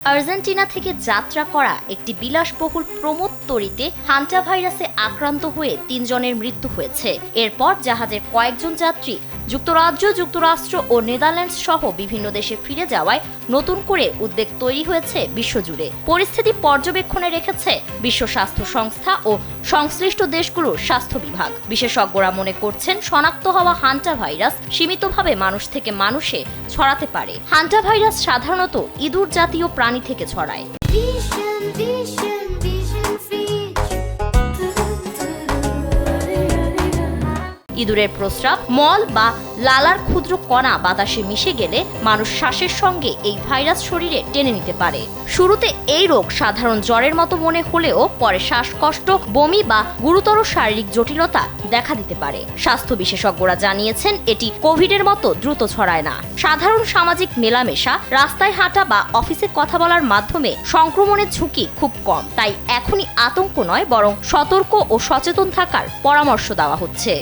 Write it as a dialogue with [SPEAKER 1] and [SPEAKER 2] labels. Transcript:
[SPEAKER 1] Argentina থেকে যাত্রা করা একটি বিলাসবহুল প্রমোদতরীতে হান্টা ভাইরাসে আক্রান্ত হয়ে ৩ জনের মৃত্যু হয়েছে। এরপর জাহাজের কয়েকজন যাত্রী যুক্তরাজ্য, যুক্তরাষ্ট্র ও নেদারল্যান্ডস সহ বিভিন্ন দেশে ফিরে যাওয়ায় নতুন করে উদ্বেগ তৈরি হয়েছে বিশ্বজুড়ে। পরিস্থিতি পর্যবেক্ষণে রেখেছে বিশ্ব স্বাস্থ্য সংস্থা ও সংশ্লিষ্ট দেশগুলোর স্বাস্থ্য বিভাগ। বিশেষজ্ঞরা মনে করছেন, শনাক্ত হওয়া হান্টা ভাইরাস সীমিতভাবে মানুষ থেকে মানুষে ছড়াতে পারে। হান্টা ভাইরাস সাধারণত ইঁদুর জাতীয় প্রাণী থেকে ছড়ায়। ইঁদুরের প্রস্রাব, মল বা লালার ক্ষুদ্র কণা বাতাসে মিশে গেলে মানুষ শ্বাসের সঙ্গে এই ভাইরাস শরীরে টেনে নিতে পারে। শুরুতে এই রোগ সাধারণ জ্বরের মতো মনে হলেও পরে শ্বাসকষ্ট, বমি বা গুরুতর শারীরিক জটিলতা দেখা দিতে পারে। স্বাস্থ্য বিশেষজ্ঞরা জানিয়েছেন, এটি কোভিডের মতো দ্রুত ছড়ায় না। সাধারণ সামাজিক মেলামেশা, রাস্তায় হাঁটা বা অফিসে কথা বলার মাধ্যমে সংক্রমণের ঝুঁকি খুব কম। তাই এখনই আতঙ্ক নয়, বরং সতর্ক ও সচেতন থাকার পরামর্শ দেওয়া হচ্ছে।